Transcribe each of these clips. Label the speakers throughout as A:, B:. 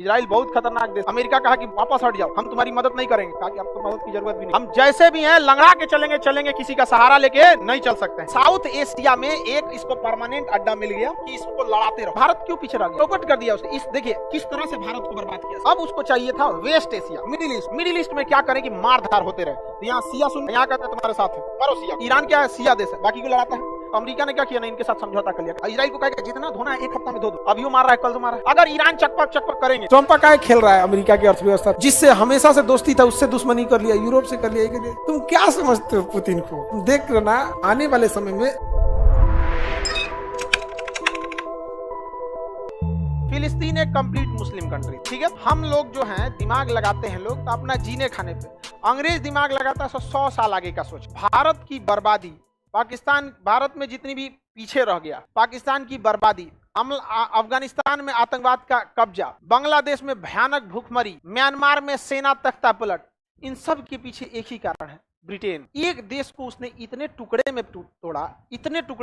A: Israel बहुत खतरनाक देश। अमेरिका कहा कि वापस हट जाओ, हम तुम्हारी मदद नहीं करेंगे। कहा कि आपको मदद की जरूरत भी नहीं, हम जैसे भी हैं लंगड़ा के चलेंगे, किसी का सहारा लेके नहीं चल सकते हैं। साउथ एशिया में एक इसको परमानेंट अड्डा मिल गया कि इसको लड़ाते रहो। भारत क्यों पीछे रह गया, चौपट कर दिया उसने। इस देखिए किस तरह से भारत को बर्बाद किया। अब उसको चाहिए था वेस्ट एशिया, मिडिल ईस्ट में क्या करें कि मारधार होते रहे। तो यहाँ सिया सुन, यहाँ कहते हैं तुम्हारे साथ है, मारो सिया। ईरान क्या है, सिया देश है, बाकी को लड़ाता है। अमेरिका ने क्या किया ना, इनके साथ समझौता कर लिया। इजराइल को कहा जितना धोना है 1 हफ्ता में धो दो। अभी वो मार रहा है, कल तो मारा। अगर ईरान चकपक करेंगे,
B: चंपा काय खेल रहा है अमेरिका की अर्थव्यवस्था, जिससे हमेशा से दोस्ती था उससे दुश्मनी कर लिया, यूरोप से कर लिया। तुम क्या समझते हो पुतिन को? तुम देख ना आने वाले समय में
A: फिलिस्तीन एक कंप्लीट मुस्लिम कंट्री, ठीक है। हम लोग जो हैं दिमाग लगाते हैं लोग तो अपना जीने खाने पे, अंग्रेज दिमाग लगाता है 100 साल आगे का सोच। भारत की बर्बादी, पाकिस्तान भारत में जितनी भी पीछे रह गया, पाकिस्तान की बर्बादी, अफगानिस्तान में आतंकवाद का कब्जा, बांग्लादेश में भयानक भूखमरी, म्यांमार में सेना तख्ता पलट, इन सब के पीछे एक ही कारण है, ब्रिटेन। एक देश को उसने इतने टुकड़े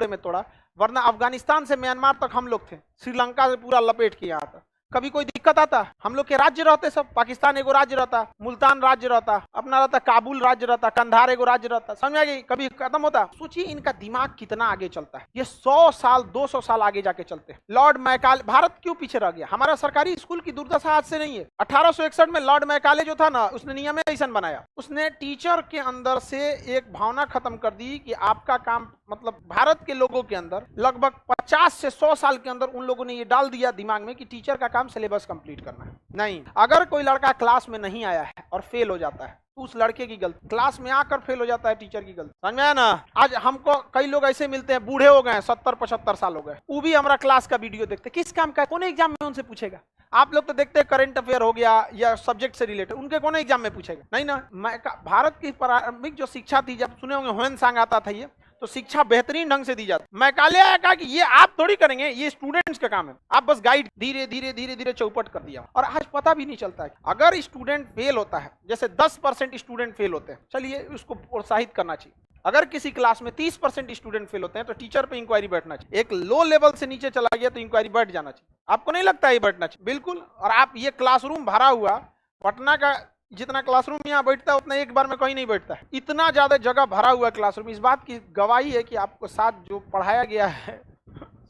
A: में तोड़ा, वरना अफगानिस्तान से म्यांमार तक हम लोग थे, श्रीलंका से पूरा लपेट के यहाँ था। कभी कोई दिक्कत आता, हम लोग के राज्य रहते सब, पाकिस्तान एगो राज्य रहता, मुल्तान राज्य रहता, अपना रहता काबुल राज्य रहता, कंधार एगो राज्य रहता, समझ आ गई? कभी खत्म होता। सोचिए इनका दिमाग कितना आगे चलता है, ये 100 साल 200 साल आगे जाके चलते हैं। लॉर्ड मैकाले, भारत क्यों पीछे रह गया? हमारा सरकारी स्कूल की दुर्दशा आज से नहीं है। 1861 में लॉर्ड मैकाले जो था ना, उसने नियम ऐसा बनाया, उसने टीचर के अंदर से एक भावना खत्म कर दी कि आपका काम, मतलब भारत के लोगों के अंदर लगभग 50 से 100 साल के अंदर उन लोगों ने ये डाल दिया दिमाग में कि टीचर का काम सिलेबस कंप्लीट करना है। नहीं, अगर कोई लड़का क्लास में नहीं आया है और फेल हो जाता है तो उस लड़के की गलती, क्लास में आकर फेल हो जाता है टीचर की गलती, समझ में आया ना? आज हमको कई लोग ऐसे मिलते हैं, बूढ़े हो गए, 70-75 साल हो गए, वो भी हमारा क्लास का वीडियो देखते, किस काम का, कौन एग्जाम में उनसे पूछेगा? आप लोग तो देखते हैं करंट अफेयर हो गया या सब्जेक्ट से रिलेटेड, उनके कौन एग्जाम में पूछेगा? नहीं ना। भारत की प्रारंभिक जो शिक्षा थी, जब सुने होंगे ह्वेन सांग आता था ये, तो शिक्षा बेहतरीन ढंग से दी जाती। मैकाले आया कहा कि ये आप थोड़ी करेंगे, ये स्टूडेंट्स का काम है, आप बस गाइड, धीरे धीरे चौपट कर दिया। और आज पता भी नहीं चलता है, अगर स्टूडेंट फेल होता है, जैसे 10% स्टूडेंट फेल होते हैं, चलिए उसको प्रोत्साहित करना चाहिए। अगर किसी क्लास में 30% स्टूडेंट फेल होते हैं तो टीचर पे इंक्वायरी बैठना चाहिए। एक लो लेवल से नीचे चला गया तो इंक्वायरी बैठ जाना चाहिए। आपको नहीं लगता है ये बैठना चाहिए? बिल्कुल। और आप ये क्लासरूम भरा हुआ, पटना का जितना क्लासरूम यहाँ बैठता है उतना एक बार में कहीं नहीं बैठता है, इतना ज्यादा जगह भरा हुआ क्लासरूम। इस बात की गवाही है कि आपको साथ जो पढ़ाया गया है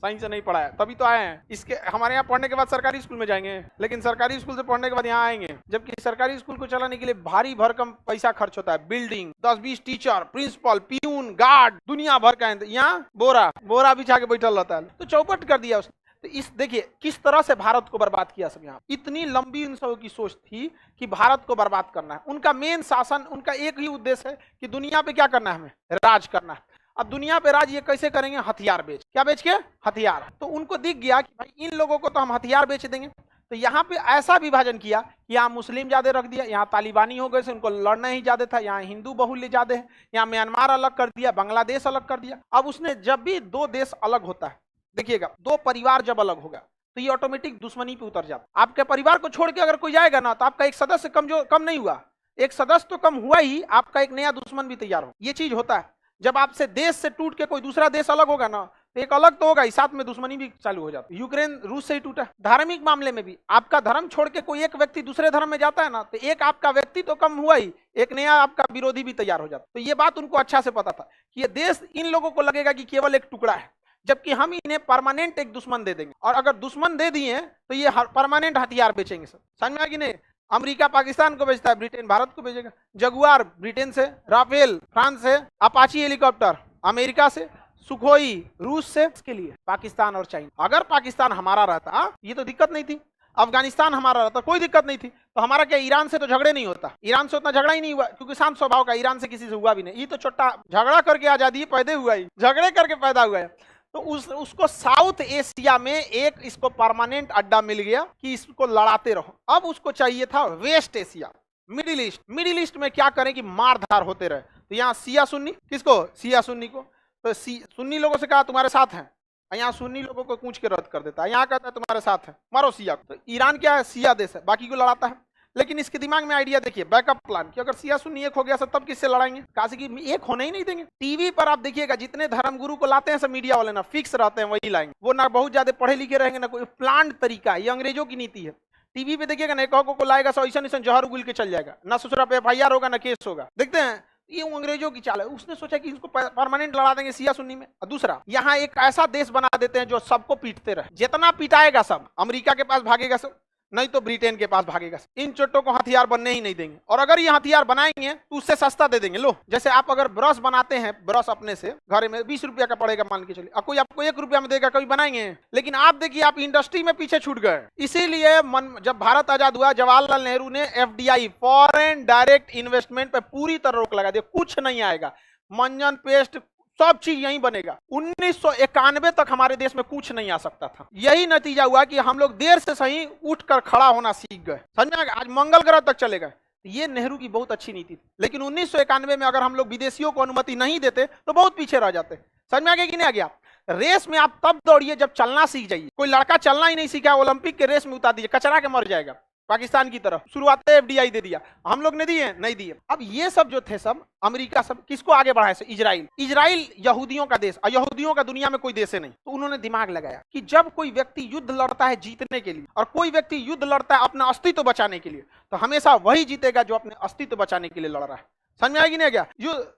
A: सही से नहीं पढ़ाया, तभी तो आए हैं। इसके हमारे यहाँ पढ़ने के बाद सरकारी स्कूल में जाएंगे, लेकिन सरकारी स्कूल से पढ़ने के बाद यहाँ आएंगे, जबकि सरकारी स्कूल को चलाने के लिए भारी भरकम पैसा खर्च होता है। Building, 10-20 teacher, principal, peon, guard, दुनिया भर का। यहाँ बोरा बिछा के बैठल रहता है, तो चौपट कर दिया उसने। तो इस देखिए किस तरह से भारत को बर्बाद किया सब। यहाँ इतनी लंबी इन सबों की सोच थी कि भारत को बर्बाद करना है। उनका मेन शासन, उनका एक ही उद्देश्य है कि दुनिया पे क्या करना है, हमें राज करना है। अब दुनिया पे राज ये कैसे करेंगे? हथियार बेच, क्या बेच के? हथियार। तो उनको दिख गया कि भाई इन लोगों को तो हम हथियार बेच देंगे, तो यहाँ पे ऐसा विभाजन किया कि यहाँ मुस्लिम ज्यादा रख दिया, यहाँ तालिबानी हो गए से उनको लड़ना ही ज्यादा था, यहाँ हिंदू बहुल्य ज्यादा है, यहाँ म्यांमार अलग कर दिया, बांग्लादेश अलग कर दिया। अब उसने जब भी 2 देश अलग होता है, देखिएगा 2 परिवार जब अलग होगा तो ये ऑटोमेटिक दुश्मनी पे उतर जाता। आपके परिवार को छोड़ के अगर कोई जाएगा ना, तो आपका एक सदस्य कम नहीं हुआ, एक सदस्य तो कम हुआ ही, आपका एक नया दुश्मन भी तैयार हो। ये चीज होता है जब आपसे देश से टूट के कोई दूसरा देश अलग होगा ना, तो एक अलग तो होगा ही, साथ में दुश्मनी भी चालू हो जाती है। यूक्रेन रूस से ही टूटा। धार्मिक मामले में भी आपका धर्म छोड़ के कोई एक व्यक्ति दूसरे धर्म में जाता है ना, तो एक आपका व्यक्ति तो कम हुआ ही, एक नया आपका विरोधी भी तैयार हो जाता। तो ये बात उनको अच्छा से पता था कि ये देश इन लोगों को लगेगा कि केवल एक टुकड़ा है, जबकि हम इन्हें परमानेंट एक दुश्मन दे देंगे। और अगर दुश्मन दे दिए तो ये परमानेंट हथियार बेचेंगे सब। समझ में आ कि नहीं? अमेरिका पाकिस्तान को बेचता है, ब्रिटेन भारत को बेचेगा। जगुआर ब्रिटेन से, राफेल फ्रांस से, अपाची हेलीकॉप्टर अमेरिका से, सुखोई रूस से, इसके लिए पाकिस्तान और चाइना। अगर पाकिस्तान हमारा रहता ये तो दिक्कत नहीं थी, अफगानिस्तान हमारा रहता कोई दिक्कत नहीं थी, तो हमारा क्या ईरान से तो झगड़े नहीं होता, ईरान से उतना झगड़ा ही नहीं हुआ क्योंकि शांत स्वभाव का, ईरान से किसी से हुआ भी नहीं। ये तो छोटा झगड़ा करके आजादी पैदा हुआ ही, झगड़े करके पैदा हुआ है। तो उसको साउथ एशिया में एक इसको परमानेंट अड्डा मिल गया कि इसको लड़ाते रहो। अब उसको चाहिए था वेस्ट एशिया, मिडिल ईस्ट में क्या करें कि मारधार होते रहे। तो यहाँ सिया सुन्नी, किसको? सिया सुन्नी को। तो सुन्नी लोगों से कहा तुम्हारे साथ हैं, यहाँ सुन्नी लोगों को कूच के रद्द कर देता है, यहाँ कहता है तुम्हारे साथ है, मारो सिया। तो ईरान क्या है? सिया देश है, बाकी को लड़ाता है। लेकिन इसके दिमाग में आइडिया देखिए, बैकअप प्लान कि अगर सिया सुन्नी एक हो गया सब, तब किससे लड़ाएंगे? काशी की एक होने ही नहीं देंगे। टीवी पर आप देखिएगा जितने धर्मगुरु को लाते हैं सब मीडिया वाले ना फिक्स रहते हैं, वही लाएंगे। वो ना बहुत ज्यादा पढ़े लिखे रहेंगे ना कोई प्लान तरीका, ये अंग्रेजों की नीति है। टीवी पे देखिएगा ना, को लाएगा सो ऐसा जहर उगल के चल जाएगा, ना ससुरा पे FIR होगा ना केस होगा। देखते हैं ये अंग्रेजों की चाल है। उसने सोचा कि इसको परमानेंट लड़ा देंगे सिया सुन्नी में। और दूसरा, यहाँ एक ऐसा देश बना देते हैं जो सबको पीटते रहे, जितना पिटाएगा सब अमेरिका के पास भागेगा सब, नहीं तो ब्रिटेन के पास भागेगा। इन चोटों को हथियार बनने ही नहीं देंगे, और अगर ये हथियार बनाएंगे तो उससे सस्ता दे देंगे। लो, जैसे आप अगर ब्रश बनाते हैं, ब्रश अपने से घर में 20 रुपया का पड़ेगा मान के चलिए, और कोई आपको 1 रुपया में देगा, कभी बनाएंगे? लेकिन आप देखिए, आप इंडस्ट्री में पीछे छूट गए। इसीलिए जब भारत आजाद हुआ, जवाहरलाल नेहरू ने FDI, फॉरेन डायरेक्ट इन्वेस्टमेंट पे पूरी तरह रोक लगा दिया। कुछ नहीं आएगा, मंजन पेस्ट सब चीज यहीं बनेगा। 1991 तक हमारे देश में कुछ नहीं आ सकता था। यही नतीजा हुआ कि हम लोग देर से सही उठकर खड़ा होना सीख गए। समझ में? आज मंगल ग्रह तक चले गए। ये नेहरू की बहुत अच्छी नीति थी। लेकिन 1991 में अगर हम लोग विदेशियों को अनुमति नहीं देते तो बहुत पीछे रह जाते। समझ में आ गया कि नहीं आ गया? रेस में आप तब दौड़िए जब चलना सीख जाइए। कोई लड़का चलना ही नहीं सीखा, ओलंपिक के रेस में उतार दीजिए, कचरा के मर जाएगा। पाकिस्तान की तरफ शुरुआत FDI दे दिया, हम लोग ने दिए नहीं दिए। अब ये सब जो थे सब अमेरिका सब किसको आगे बढ़ाए? से इजराइल यहूदियों का देश, और यहूदियों का दुनिया में कोई देश नहीं। तो उन्होंने दिमाग लगाया कि जब कोई व्यक्ति युद्ध लड़ता है जीतने के लिए, और कोई व्यक्ति युद्ध लड़ता है अपना अस्तित्व बचाने के लिए, तो हमेशा वही जीतेगा जो अपने अस्तित्व बचाने के लिए लड़ रहा है। समझ में आएगी नहीं गया?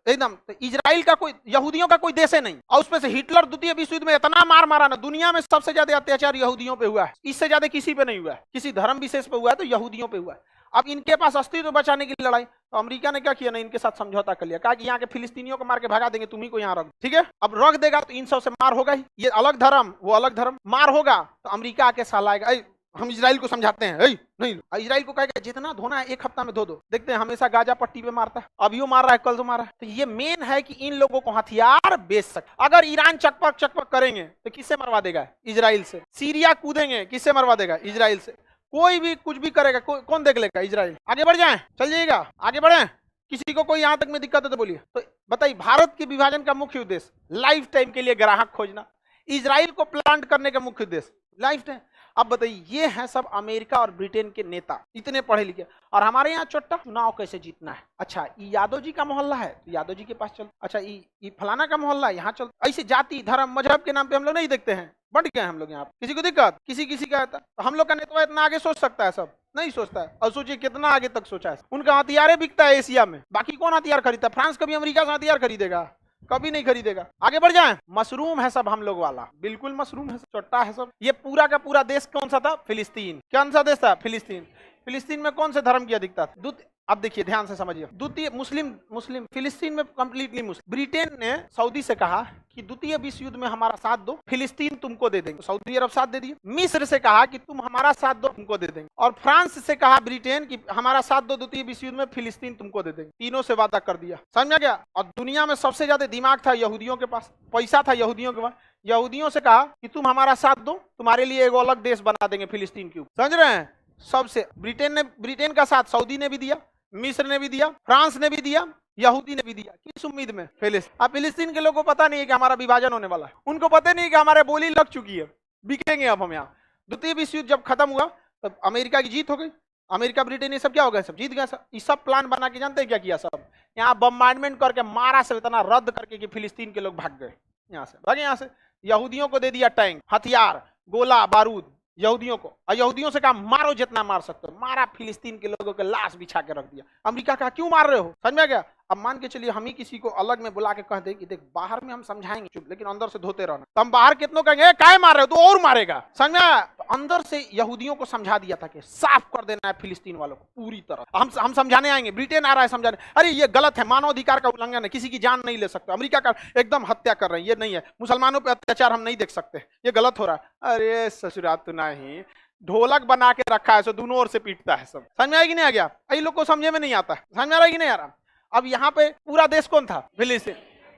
A: एकदम। तो इजराइल का कोई, यहूदियों का कोई देश है नहीं, और उसमें से हिटलर द्वितीय विश्व युद्ध में इतना मार मारा ना, दुनिया में सबसे ज्यादा अत्याचार यहूदियों पे हुआ है। इससे ज्यादा किसी पे नहीं हुआ है। किसी धर्म विशेष पे हुआ है तो यहूदियों पे हुआ है। अब इनके पास अस्तित्व बचाने की लड़ाई, तो अमेरिका ने क्या किया ना, इनके साथ समझौता कर लिया। कहा कि यहाँ के फिलिस्तीनियों को मार के भगा देंगे, तुम्ही को यहाँ रख, ठीक है? अब रख देगा तो इन सब से मार होगा ही। ये अलग धर्म, वो अलग धर्म, मार होगा तो अमेरिका आके सालाएगा, हम इजराइल को समझाते हैं, नहीं, इजराइल को कहेगा जितना धोना है 1 हफ्ता में धो दो। देखते हैं हमेशा गाजा पट्टी पे मारता है, अभी मार रहा है, कल तो मारा है। तो ये मेन है कि इन लोगों को हथियार बेच सके। अगर ईरान चकपक करेंगे तो किससे मरवा देगा? इजराइल से। सीरिया कूदेंगे, किससे मरवा देगा? इजराइल से। कोई भी कुछ भी करेगा, कौन देख लेगा? इजराइल। आगे बढ़ जाए, चल जाइएगा, आगे बढ़े। किसी को कोई यहां तक में दिक्कत है तो बोलिए। तो बताइए, भारत के विभाजन का मुख्य उद्देश्य लाइफ टाइम के लिए ग्राहक खोजना, इजराइल को प्लांट करने का मुख्य उद्देश्य लाइफ टाइम। अब बताइए, ये है सब अमेरिका और ब्रिटेन के नेता, इतने पढ़े लिखे, और हमारे यहाँ चोट्टा चुनाव कैसे जीतना है। अच्छा, ये यादव जी का मोहल्ला है तो यादव जी के पास चल। अच्छा, ये फलाना का मोहल्ला है, यहाँ चल। ऐसे जाति धर्म मजहब के नाम पे हम लोग नहीं देखते हैं, बढ़ गए हम लोग यहाँ। किसी को दिक्कत, किसी का आता, तो हम लोग का नेता इतना आगे सोच सकता है? सब नहीं सोचता है। और सोचिए कितना आगे तक सोचा है। उनका हथियार बिकता है एशिया में, बाकी कौन हथियार खरीदता है? फ्रांस कभी अमेरिका से हथियार खरीदेगा? कभी नहीं खरीदेगा। आगे बढ़ जाएं। मशरूम है सब हम लोग वाला, बिल्कुल मशरूम है, चोट्टा है सब। ये पूरा का पूरा देश कौन सा था? फिलिस्तीन। कौन सा देश था? फिलिस्तीन। फिलिस्तीन में कौन से धर्म की अधिकता थी? अब देखिए ध्यान से समझिए, द्वितीय मुस्लिम फिलिस्तीन में कंप्लीटली मुस्लिम। ब्रिटेन ने सऊदी से कहा कि द्वितीय विश्व युद्ध में हमारा साथ दो, फिलिस्तीन तुमको दे देंगे। सऊदी अरब साथ दे दिए। मिस्र से कहा कि तुम हमारा साथ दो, तुमको दे देंगे। और फ्रांस से कहा ब्रिटेन कि हमारा साथ दो द्वितीय विश्व युद्ध में, फिलिस्तीन तुमको दे देंगे। तीनों से वादा कर दिया। समझ में गया? और दुनिया में सबसे ज्यादा दिमाग था यहूदियों के पास, पैसा था यहूदियों के पास। यहूदियों से कहा कि तुम हमारा साथ दो, तुम्हारे लिए एक अलग देश बना देंगे फिलिस्तीन के ऊपर। समझ रहे हैं? सबसे ब्रिटेन का साथ सऊदी ने भी दिया, मिस्र ने भी दिया, फ्रांस ने भी दिया, यहूदी ने भी दिया। किस उम्मीद में? फिलिस्तीन के लोगों को पता नहीं है कि हमारा विभाजन होने वाला है। उनको पता नहीं है कि हमारे बोली लग चुकी है, बिकेंगे अब हम यहाँ। द्वितीय विश्व युद्ध जब खत्म हुआ तब अमेरिका की जीत हो गई। अमेरिका ब्रिटेन ये सब क्या हो गया? सब जीत गया। सब ये सब प्लान बना के जानते हैं क्या किया? सब यहाँ बम्बार्डमेंट करके मारा, सब इतना रद्द करके कि फिलिस्तीन के लोग भाग गए यहाँ से, भागे यहाँ से। यहूदियों को दे दिया टैंक, हथियार, गोला बारूद यहूदियों को, और यहूदियों से कहा मारो जितना मार सकते हो। मारा, फिलिस्तीन के लोगों के लाश बिछा के रख दिया। अमेरिका कहा क्यों मार रहे हो? समझ में गया? अब मान के चलिए हम ही किसी को अलग में बुला के कह दे कि देख बाहर में हम समझाएंगे चुप, लेकिन अंदर से धोते रहना, तो हम बाहर कितनों कहेंगे काय मार रहे हो, तो और मारेगा। समझ में? तो अंदर से यहूदियों को समझा दिया था कि साफ कर देना है फिलिस्तीन वालों को पूरी तरह। हम समझाने आएंगे, ब्रिटेन आ रहा है समझाने, अरे ये गलत है, मानवाधिकार का उल्लंघन है, किसी की जान नहीं ले सकते। अमेरिका का एकदम हत्या कर रहे हैं, ये नहीं है, मुसलमानों पर अत्याचार हम नहीं देख सकते, ये गलत हो रहा है। अरे ससुराल तो नहीं, ढोलक बना के रखा है, सो दोनों ओर से पीटता है सब। समझ में आएगी नहीं आ गया? ये लोग को समझे में नहीं आता। समझ में आ रहा है कि नहीं आ रहा? अब यहाँ पे पूरा देश कौन था? फिलिस्तीन।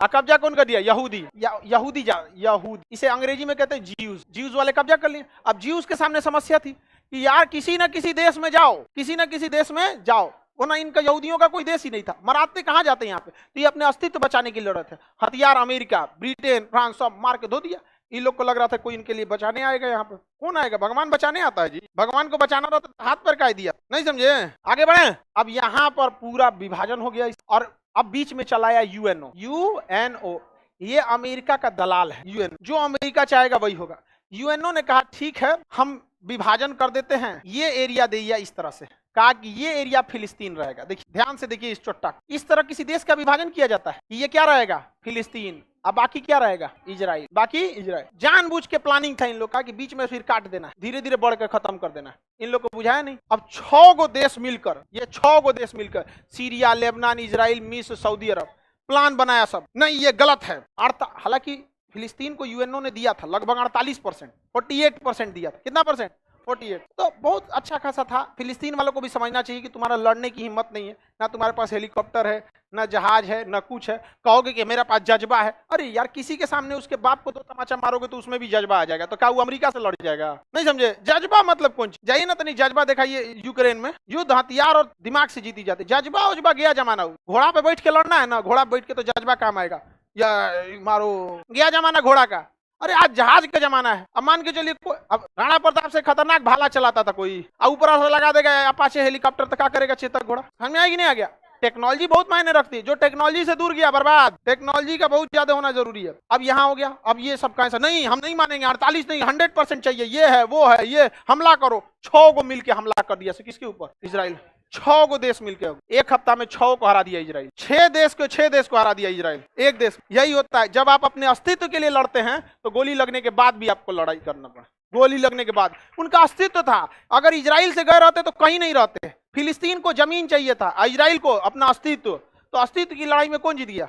A: कब्जा कौन कर दिया? यहूदी। इसे अंग्रेजी में कहते हैं ज्यूज वाले कब्जा कर लिए। अब ज्यूज के सामने समस्या थी कि यार किसी न किसी देश में जाओ, वरना इनका यहूदियों का कोई देश ही नहीं था। मराते कहाँ जाते यहाँ पे? तो ये अपने अस्तित्व बचाने की लड़ रहे थे। हथियार अमेरिका, ब्रिटेन, फ्रांस सब मार के धो दिया। इन लोग को लग रहा था कोई इनके लिए बचाने आएगा। यहाँ पे कौन आएगा? भगवान बचाने आता है जी। भगवान को बचाना था तो हाथ पर काट दिया। नहीं समझे? आगे बढ़े। अब यहाँ पर पूरा विभाजन हो गया, और अब बीच में चलाया यूएनओ। ये अमेरिका का दलाल है। यूएन जो अमेरिका चाहेगा वही होगा। यूएनओ ने कहा ठीक है, हम विभाजन कर देते हैं, ये एरिया दे दिया इस तरह से, कहा कि ये एरिया फिलिस्तीन रहेगा। देखिए ध्यान से देखिए इस चोट्टा, इस तरह किसी देश का विभाजन किया जाता है कि ये क्या रहेगा, फिलिस्तीन, अब बाकी क्या रहेगा, इजराइल, बाकी इजराइल। जानबूझ के प्लानिंग था इन लोग का कि बीच में फिर काट देना, धीरे धीरे बढ़ के खत्म कर देना, इन लोग को बुझाया नहीं। अब 6 गो देश मिलकर, ये 6 गो देश मिलकर, सीरिया, लेबनान, इजराइल, मिस्र, सऊदी अरब, प्लान बनाया सब, नहीं ये गलत है। हालांकि फिलिस्तीन को यूएनओ ने दिया था लगभग 48%, 48% दिया था, कितना परसेंट, 48, तो बहुत अच्छा खासा था। फिलिस्तीन वालों को भी समझना चाहिए कि तुम्हारा लड़ने की हिम्मत नहीं है, ना तुम्हारे पास हेलीकॉप्टर है, ना जहाज है, ना कुछ है, कहोगे कि मेरे पास जज्बा है। अरे यार किसी के सामने उसके बाप को 2 तमाचा मारोगे तो उसमें भी जज्बा आ जाएगा, तो क्या वो अमेरिका से लड़ जाएगा, नहीं समझे। जज्बा मतलब कौन चीज, जाइए ना तनी जज्बा दिखाइए यूक्रेन में, युद्ध हथियार और दिमाग से जीती जाती, जज्बा उजबा गया जमाना। घोड़ा पे बैठ के लड़ना है ना, घोड़ा बैठ के तो जज्बा काम आएगा, या मारो, गया जमाना घोड़ा का। अरे आज जहाज का जमाना है। अब मान के चलिए अब राणा प्रताप से खतरनाक भाला चलाता था कोई, अब ऊपर से लगा देगा अपाचे हेलीकॉप्टर, तो क्या करेगा चेतक घोड़ा, समझ आएगी नहीं आ गया। टेक्नोलॉजी बहुत मायने रखती है, जो टेक्नोलॉजी से दूर गया बर्बाद, टेक्नोलॉजी का बहुत ज्यादा होना जरूरी है। अब यहाँ हो गया, अब ये सब कैसा नहीं, हम नहीं मानेंगे, 48 नहीं 100% चाहिए, ये है वो है, ये हमला करो। 6 गो मिलके हमला कर दिया, किसके ऊपर, इजराइल। 6 गो देश मिलके एक हफ्ता में 6 को हरा दिया इजराइल, 6 देश को हरा दिया इजराइल, एक देश। यही होता है जब आप अपने अस्तित्व के लिए लड़ते हैं तो गोली लगने के बाद भी आपको लड़ाई करना पड़ा, गोली लगने के बाद। उनका अस्तित्व था, अगर इजराइल से गए रहते तो कहीं नहीं रहते। फिलिस्तीन को जमीन चाहिए था, इजराइल को अपना अस्तित्व, तो अस्तित्व की लड़ाई में कौन जीत गया,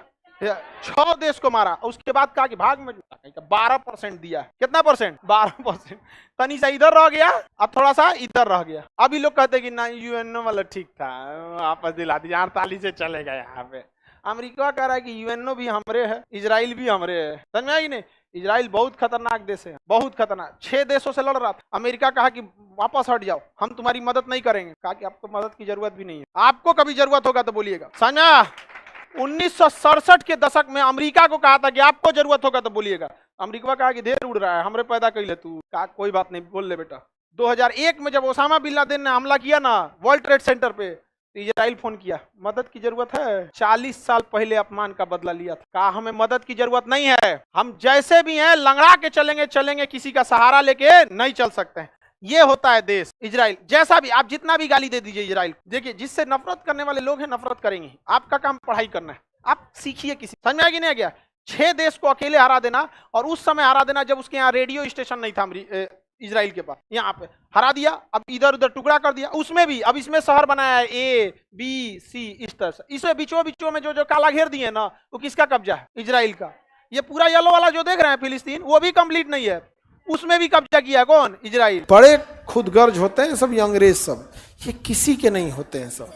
A: 6 देश को मारा। उसके बाद कहा कि भाग में 12% दिया, कितना परसेंट, 12%, तनी सा इधर रह गया और थोड़ा सा इधर रह गया। अभी लोग कहते कि ना यूएनओ वाला ठीक था, आपस दिला दिया, 48 से चलेगा। यहाँ पे अमेरिका कह रहा है कि यूएनओ भी हमरे है, इजराइल भी हमरे है, समझ में आई नहीं। इजराइल बहुत खतरनाक देश है, बहुत खतरनाक, 6 देशों से लड़ रहा था। अमेरिका कहा कि वापस हट जाओ, हम तुम्हारी मदद नहीं करेंगे। कहा कि आपको मदद की जरूरत भी नहीं है, आपको कभी जरूरत होगा तो बोलिएगा, समझा। 1967 के दशक में अमेरिका को कहा था कि आपको जरूरत होगा तो बोलिएगा। अमेरिका कहा कि ढेर उड़ रहा है, हमरे पैदा कर ले तू, कहा कोई बात नहीं, बोल ले बेटा। 2001 में जब ओसामा बिन लादेन ने हमला किया ना वर्ल्ड ट्रेड सेंटर पे, इजराइल फोन किया, मदद की जरूरत है। 40 साल पहले अपमान का बदला लिया था, कहा हमें मदद की जरूरत नहीं है, हम जैसे भी हैं लंगड़ा के चलेंगे, किसी का सहारा लेके नहीं चल सकते हैं। ये होता है देश इजराइल। जैसा भी आप जितना भी गाली दे दीजिए इजराइल, देखिए जिससे नफरत करने वाले लोग हैं नफरत करेंगे, आपका काम पढ़ाई करना है, आप सीखिए किसी, समझ में आ गया नहीं आ गया। 6 देश को अकेले हरा देना, और उस समय हरा देना जब उसके यहाँ रेडियो स्टेशन नहीं था इजराइल के पास, यहाँ पे हरा दिया। अब इधर उधर टुकड़ा कर दिया, उसमें भी अब इसमें शहर बनाया है A, B, C, इस तरह से। इसमें बीचों में जो काला घेर दिए ना, वो किसका कब्जा है, इजराइल का। ये पूरा येलो वाला जो देख रहे हैं फिलिस्तीन, वो भी कंप्लीट नहीं है, उसमें भी कब्जा किया कौन, इजराइल।
B: बड़े खुदगर्ज होते हैं सब ये अंग्रेज सब, ये किसी के नहीं होते हैं सब।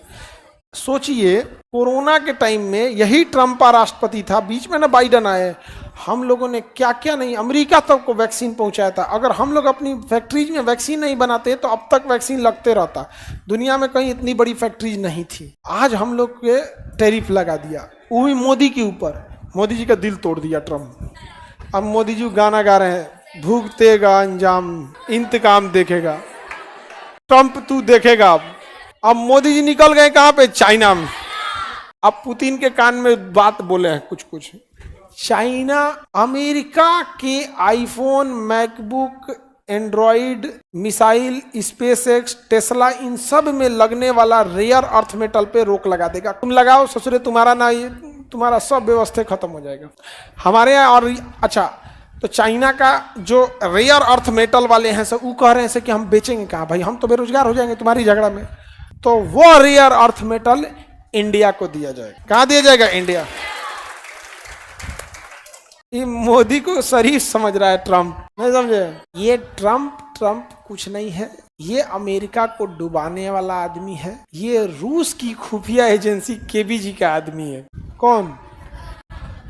B: सोचिए कोरोना के टाइम में यही ट्रम्प राष्ट्रपति था, बीच में ना बाइडन आए, हम लोगों ने क्या क्या नहीं, अमेरिका तक को वैक्सीन पहुंचाया था। अगर हम लोग अपनी फैक्ट्रीज में वैक्सीन नहीं बनाते तो अब तक वैक्सीन लगते रहता, दुनिया में कहीं इतनी बड़ी फैक्ट्रीज नहीं थी। आज हम लोग के टैरिफ लगा दिया, वो भी मोदी के ऊपर, मोदी जी का दिल तोड़ दिया ट्रम्प। अब मोदी जी गाना गा रहे हैं, भुगतेगा अंजाम इंतकाम देखेगा, ट्रम्प तू देखेगा। अब मोदी जी निकल गए कहाँ पे, चाइना में। अब पुतिन के कान में बात बोले हैं कुछ। चाइना अमेरिका के iPhone, MacBook, Android, missile, SpaceX, Tesla, इन सब में लगने वाला रेयर अर्थ मेटल पे रोक लगा देगा। तुम लगाओ ससुरे, तुम्हारा ना ये तुम्हारा सब व्यवस्था खत्म हो जाएगा हमारे यहाँ। और अच्छा, तो चाइना का जो रेयर अर्थ मेटल वाले हैं सब वो कह रहे हैं कि हम बेचेंगे कहाँ भाई, हम तो बेरोजगार हो जाएंगे तुम्हारी झगड़ा में। तो वो रेयर अर्थ मेटल इंडिया को दिया जाएगा। कहाँ दिया जाएगा, इंडिया। ये मोदी को शरीफ समझ रहा है ट्रम्प, नहीं समझे। ये ट्रम्प कुछ नहीं है, ये अमेरिका को डुबाने वाला आदमी है, ये रूस की खुफिया एजेंसी केबीजी का आदमी है। कौन,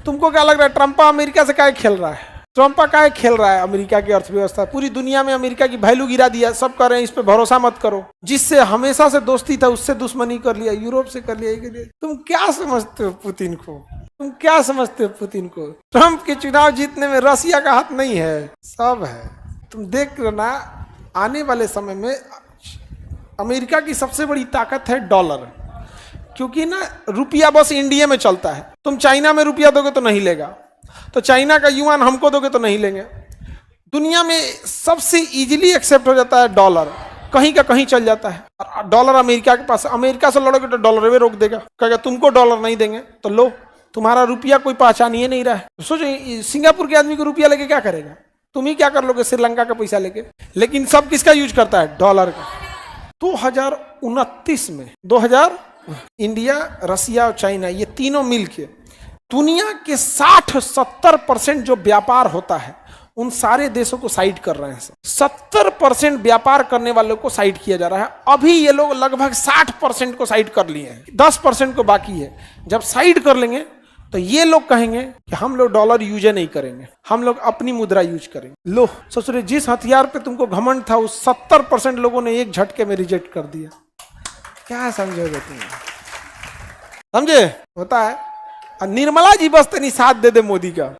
B: तुमको क्या लग रहा है ट्रम्प अमेरिका से काहे खेल रहा है, ट्रम्प काहे खेल रहा है अमेरिका की अर्थव्यवस्था। पूरी दुनिया में अमेरिका की वैल्यू गिरा दिया, सब कह रहे हैं इस पे भरोसा मत करो। जिससे हमेशा से दोस्ती था उससे दुश्मनी कर लिया, यूरोप से कर लिया। तुम क्या समझते हो पुतिन को, तुम क्या समझते हो पुतिन को। ट्रम्प के चुनाव जीतने में रसिया का हाथ नहीं है, सब है। तुम देख लेना आने वाले समय में अमेरिका की सबसे बड़ी ताकत है डॉलर, क्योंकि ना रुपया बस इंडिया में चलता है। तुम चाइना में रुपया दोगे तो नहीं लेगा, तो चाइना का युआन हमको दोगे तो नहीं लेंगे। दुनिया में सबसे इजीली एक्सेप्ट हो जाता है डॉलर, कहीं का कहीं चल जाता है। और डॉलर अमेरिका के पास, अमेरिका से लड़ोगे तो डॉलर वे रोक देगा, कहेगा तुमको डॉलर नहीं देंगे तो लो, तुम्हारा रुपया कोई पहचान ही नहीं रहा है। सोचो सिंगापुर के आदमी को रुपया लेके क्या करेगा, तुम ही क्या कर लोगे श्रीलंका का पैसा लेके। लेकिन सब किसका यूज करता है, डॉलर का। 2029 में इंडिया, रसिया और चाइना ये तीनों मिलके दुनिया के 60-70% जो व्यापार होता है उन सारे देशों को साइड कर रहे हैं। 70% व्यापार करने वालों को साइड किया जा रहा है। अभी ये लोग लगभग 60% को साइड कर लिए हैं, 10% को बाकी है। जब साइड कर लेंगे तो ये लोग कहेंगे कि हम लोग डॉलर यूज नहीं करेंगे, हम लोग अपनी मुद्रा यूज करेंगे। लो सोच रहे, जिस हथियार पे तुमको घमंड था उस 70% लोगों ने एक झटके में रिजेक्ट कर दिया। क्या समझोगे तुम, समझे? होता है। निर्मला जी बस तनी साथ दे दे मोदी का,